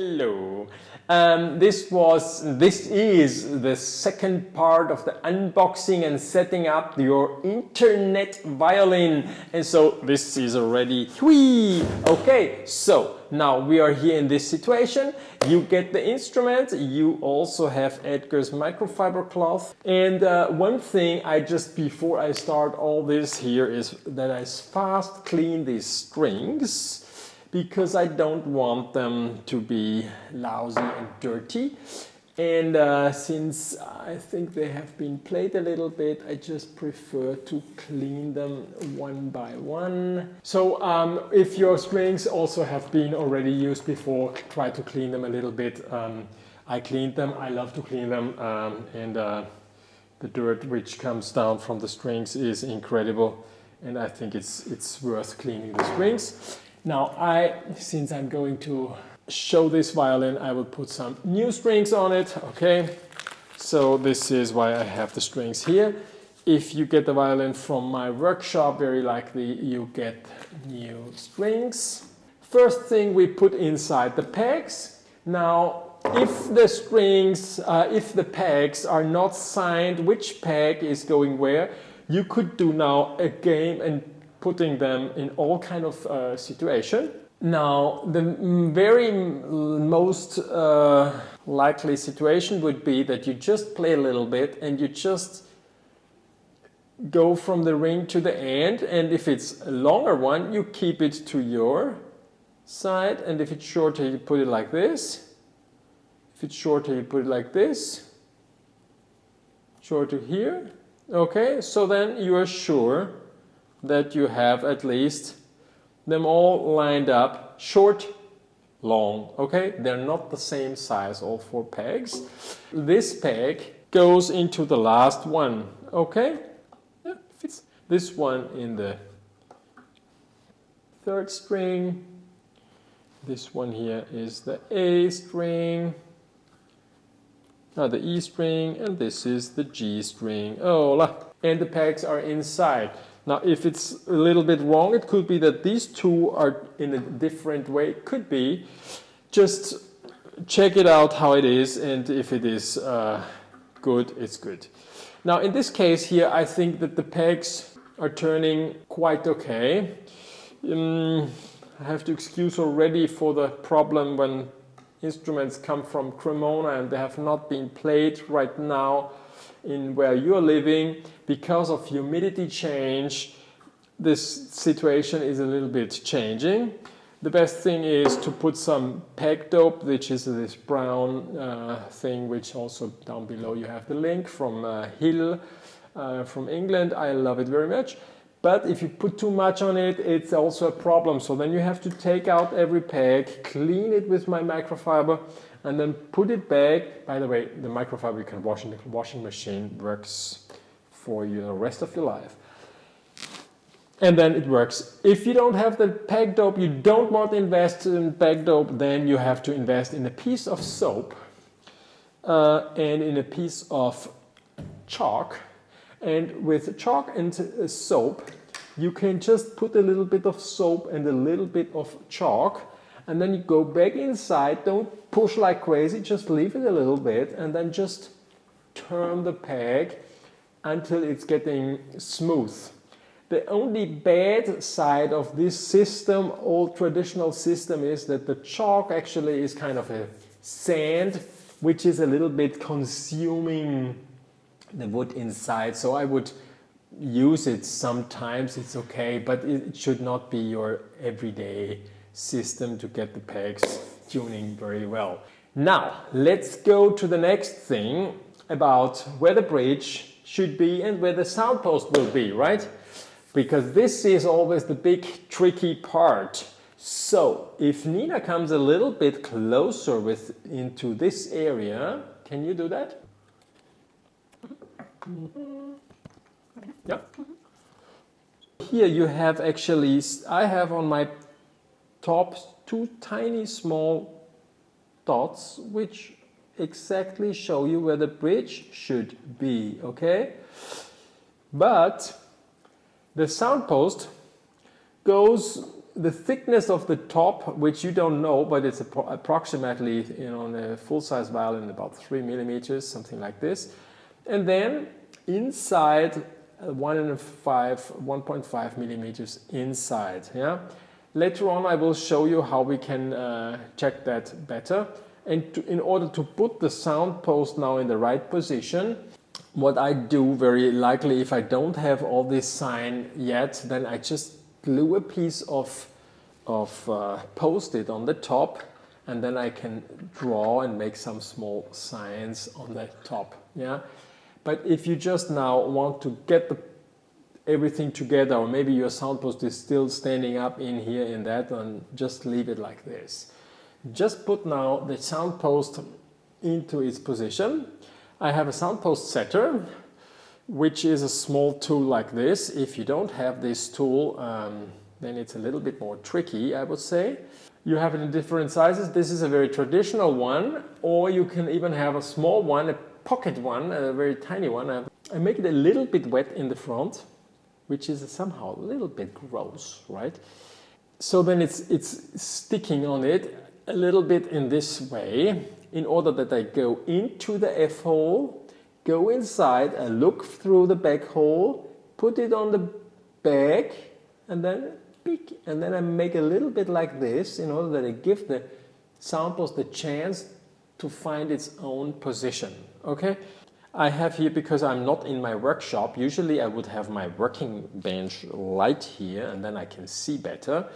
Hello. This is the second part of the unboxing and setting up your internet violin, and so this is already okay. So now we are here in this situation. You get the instrument. You also have Edgar's microfiber cloth. And one thing before I start all this here is that I fast clean these strings, because I don't want them to be lousy and dirty. And since I think they have been played a little bit, I just prefer to clean them one by one. So if your strings also have been already used before, try to clean them a little bit. I cleaned them, I love to clean them, and the dirt which comes down from the strings is incredible, and I think it's worth cleaning the strings. Now, since I'm going to show this violin, I will put some new strings on it, okay? So this is why I have the strings here. If you get the violin from my workshop, very likely you get new strings. First thing, we put inside the pegs. Now, if the pegs are not signed, which peg is going where, you could do now a game and putting them in all kind of situation. Now, the very most likely situation would be that you just play a little bit and you just go from the ring to the end, and if it's a longer one, you keep it to your side, and if it's shorter, you put it like this. If it's shorter, you put it like this. Shorter here. Okay, so then you are sure that you have at least them all lined up, short, long, okay? They're not the same size, all four pegs. This peg goes into the last one, okay? Yeah, fits. This one in the third string. This one here is the A string. The E string, and this is the G string. And the pegs are inside. Now, if it's a little bit wrong, it could be that these two are in a different way. It could be. Just check it out how it is, and if it is good, it's good. Now, in this case here, I think that the pegs are turning quite okay. I have to excuse already for the problem when instruments come from Cremona and they have not been played right now in where you're living. Because of humidity change, this situation is a little bit changing. The best thing is to put some peg dope, which is this brown thing, which also down below you have the link from Hill from England. I love it very much. But if you put too much on it, it's also a problem. So then you have to take out every peg, clean it with my microfiber, and then put it back. By the way, the microfiber you can wash in the washing machine, works for you the rest of your life. And then it works. If you don't have the peg dope, you don't want to invest in peg dope, then you have to invest in a piece of soap and in a piece of chalk. And with chalk and soap, you can just put a little bit of soap and a little bit of chalk, and then you go back inside. Don't push like crazy, just leave it a little bit, and then just turn the peg until it's getting smooth. The only bad side of this system, old traditional system, is that the chalk actually is kind of a sand, which is a little bit consuming the wood inside. So I would use it sometimes, it's okay, but it should not be your everyday system to get the pegs tuning very well. Now, let's go to the next thing about where the bridge should be and where the sound post will be, right? Because this is always the big tricky part. So, if Nina comes a little bit closer into this area, can you do that? Yeah. Here you have I have on my top two tiny small dots which exactly show you where the bridge should be, okay? But the sound post goes the thickness of the top, which you don't know, but it's approximately, on a full-size violin, about 3 millimeters, something like this. And then inside 1.5 millimeters inside. Yeah. Later on, I will show you how we can check that better. And in order to put the sound post now in the right position, what I do very likely, if I don't have all this sign yet, then I just glue a piece of post-it on the top, and then I can draw and make some small signs on the top. Yeah. But if you just now want to get everything together, or maybe your sound post is still standing up in here in that, and just leave it like this. Just put now the sound post into its position. I have a sound post setter, which is a small tool like this. If you don't have this tool, then it's a little bit more tricky, I would say. You have it in different sizes. This is a very traditional one, or you can even have a small one, a pocket one, a very tiny one. I make it a little bit wet in the front, which is somehow a little bit gross, right? So then it's sticking on it a little bit in this way, in order that I go into the F hole, go inside, I look through the back hole, put it on the back, and then peek, and then I make a little bit like this, in order that I give the sound post the chance to find its own position. Okay? I have here, because I'm not in my workshop, usually I would have my working bench light here, and then I can see better.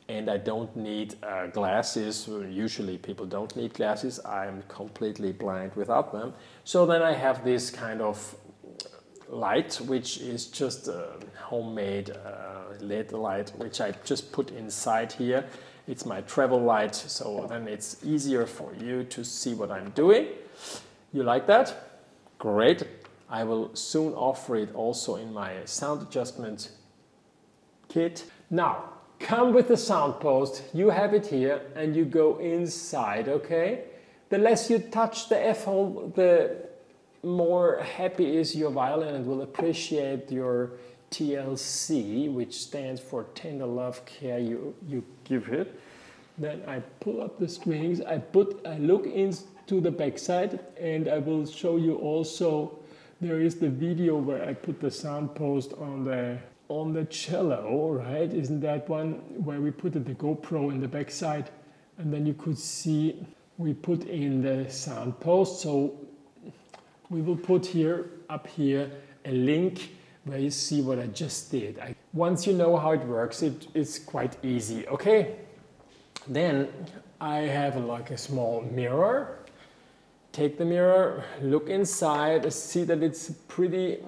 And I don't need glasses. Usually people don't need glasses. I'm completely blind without them. So then I have this kind of light, which is just a homemade LED light, which I just put inside here. It's my travel light, so then it's easier for you to see what I'm doing. You like that? Great. I will soon offer it also in my sound adjustment kit. Now, come with the sound post, you have it here, and you go inside, okay? The less you touch the F hole, the more happy is your violin and will appreciate your TLC, which stands for tender love care you give it. Then I pull up the strings, I look into the backside, and I will show you also, there is the video where I put the sound post on the cello, right? Isn't that one where we put the GoPro in the backside, and then you could see we put in the sound post. So we will put up here a link where you see what I just did. Once you know how it works, it's quite easy. Okay, then I have like a small mirror. Take the mirror, look inside, see that it's pretty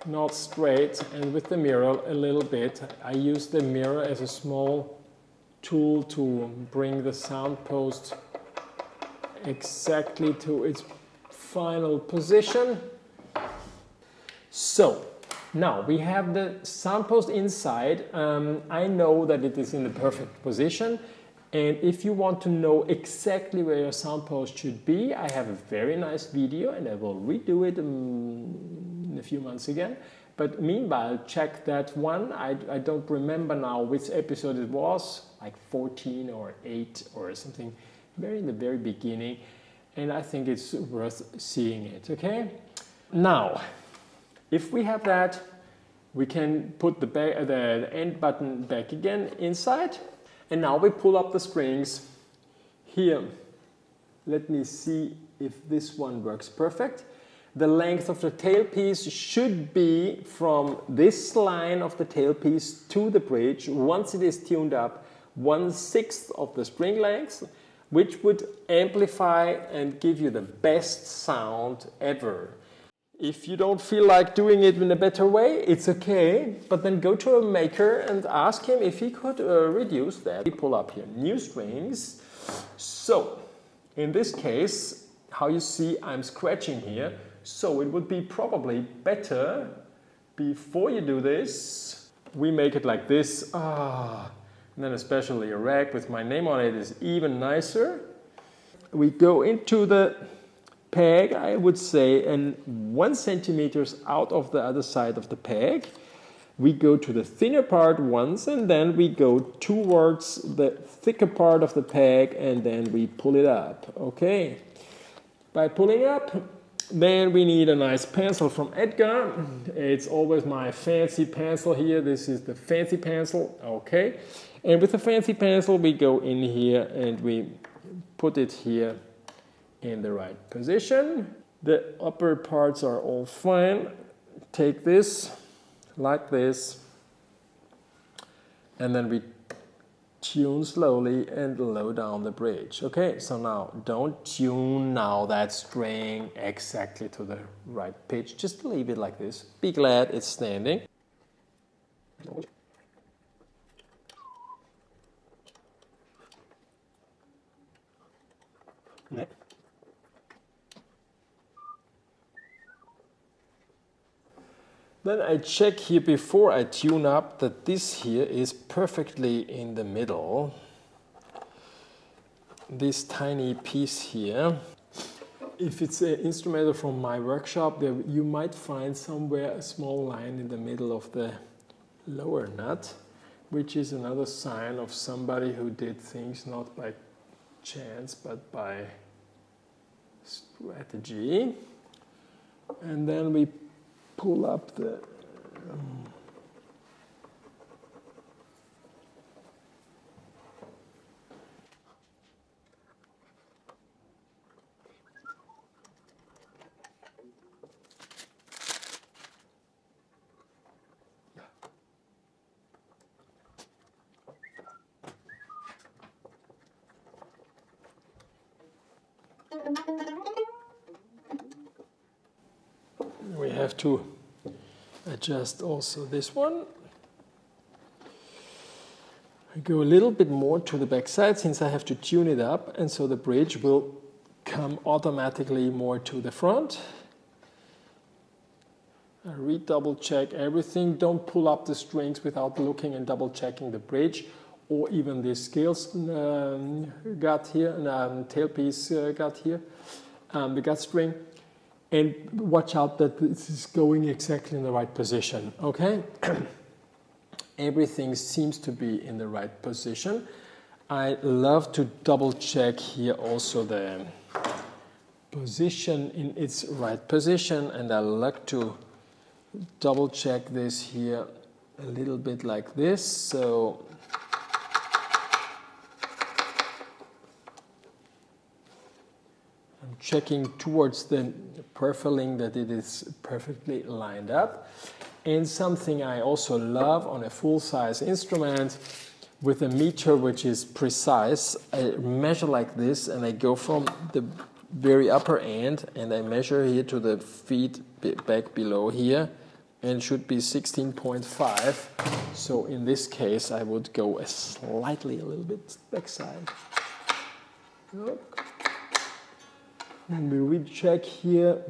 not straight, and with the mirror a little bit. I use the mirror as a small tool to bring the sound post exactly to its final position. So now we have the sound post inside. I know that it is in the perfect position, and if you want to know exactly where your sound post should be, I have a very nice video, and I will redo it in a few months again. But meanwhile, check that one. I don't remember now which episode it was, like 14 or 8 or something, in the very beginning, and I think it's worth seeing it. Okay, now if we have that, we can put the end button back again inside, and now we pull up the strings here. Let me see if this one works perfect. The length of the tailpiece should be from this line of the tailpiece to the bridge. Once it is tuned up, 1/6 of the string length, which would amplify and give you the best sound ever. If you don't feel like doing it in a better way, it's okay, but then go to a maker and ask him if he could reduce that. We pull up here new strings. So in this case, how you see, I'm scratching here, so it would be probably better, before you do this, we make it like this. And then especially a rag with my name on it is even nicer. We go into the peg, I would say, and 1 centimeter out of the other side of the peg. we go to the thinner part once, and then we go towards the thicker part of the peg, and then we pull it up. Okay. By pulling up, then we need a nice pencil from Edgar. It's always my fancy pencil here. This is the fancy pencil. Okay. And with the fancy pencil, we go in here and we put it here in the right position. The upper parts are all fine. Take this like this, and then we tune slowly and low down the bridge. Okay, so now don't tune now that string exactly to the right pitch. Just leave it like this. Be glad it's standing. Then I check here before I tune up that this here is perfectly in the middle. This tiny piece here. If it's an instrumental from my workshop, there you might find somewhere a small line in the middle of the lower nut, which is another sign of somebody who did things not by chance but by strategy. And then we pull up the we have to adjust also this one. I go a little bit more to the back side since I have to tune it up, and so the bridge will come automatically more to the front. I redouble check everything. Don't pull up the strings without looking and double checking the bridge or even the scales gut here, tailpiece gut here, the gut string. And watch out that this is going exactly in the right position, okay? Everything seems to be in the right position. I love to double check here also the position in its right position, and I like to double check this here a little bit like this. So I'm checking towards the purfling that it is perfectly lined up. And something I also love on a full-size instrument with a meter which is precise, I measure like this and I go from the very upper end and I measure here to the feet back below here, and it should be 16.5. So in this case I would go a little bit backside. And we recheck here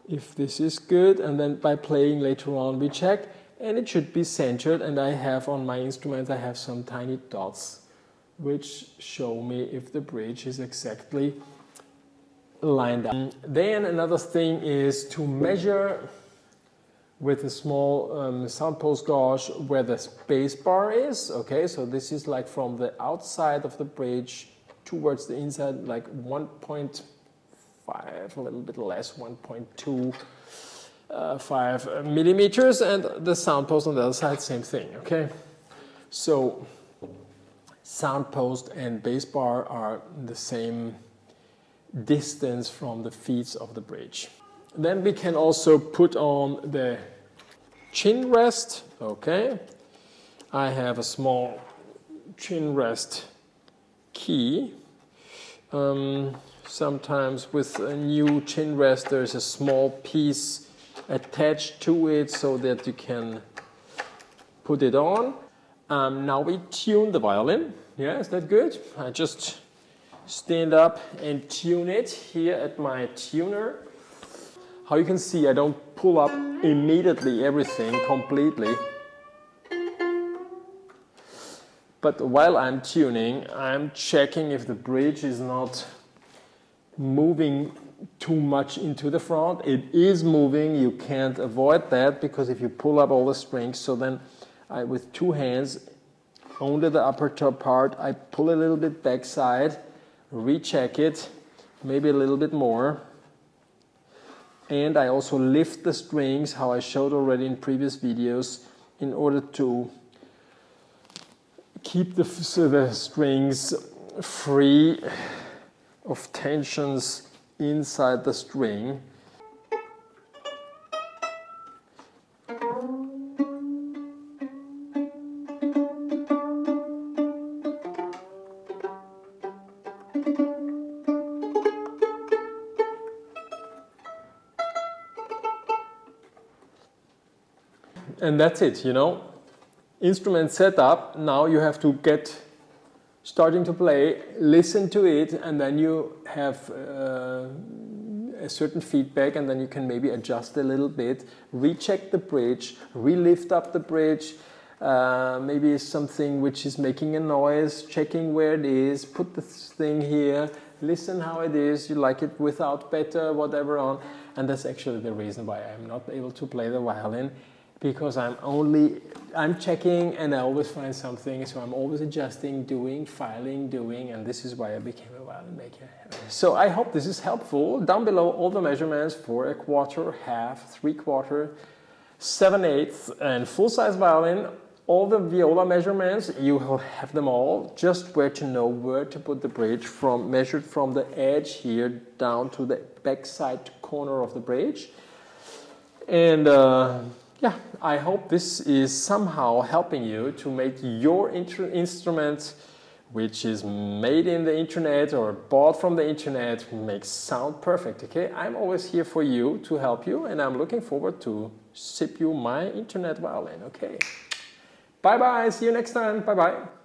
if this is good, and then by playing later on we check, and it should be centered. And I have on my instrument, I have some tiny dots which show me if the bridge is exactly lined up. Then another thing is to measure with a small sound post gauge where the space bar is. Okay, so this is like from the outside of the bridge towards the inside, like 1.5, a little bit less, 1.25 millimeters, and the sound post on the other side, same thing. Okay, so sound post and bass bar are the same distance from the feet of the bridge. Then we can also put on the chin rest. Okay, I have a small chin rest key. Sometimes with a new chin rest there's a small piece attached to it so that you can put it on. Now we tune the violin. Yeah, is that good? I just stand up and tune it here at my tuner. How you can see, I don't pull up immediately everything completely. But while I'm tuning, I'm checking if the bridge is not moving too much into the front. It is moving. You can't avoid that because if you pull up all the strings, so then with two hands only the upper top part, I pull a little bit backside, recheck it, maybe a little bit more. And I also lift the strings, how I showed already in previous videos, in order to keep the strings free of tensions inside the string. And that's it, you know. Instrument set up, now you have to get starting to play, listen to it, and then you have a certain feedback, and then you can maybe adjust a little bit, recheck the bridge, re-lift up the bridge, maybe something which is making a noise, checking where it is, put the thing here, listen how it is, you like it without better, whatever on. And that's actually the reason why I'm not able to play the violin, because I'm checking and I always find something, so I'm always adjusting, doing, filing, doing, and this is why I became a violin maker. So I hope this is helpful. Down below all the measurements for a quarter, half, 3/4, 7/8 and full-size violin, all the viola measurements, you will have them all, just where to know where to put the bridge from, measured from the edge here down to the backside corner of the bridge. And yeah, I hope this is somehow helping you to make your instrument, which is made in the internet or bought from the internet, make sound perfect, okay? I'm always here for you to help you, and I'm looking forward to ship you my internet violin, okay? Bye-bye, see you next time, bye-bye.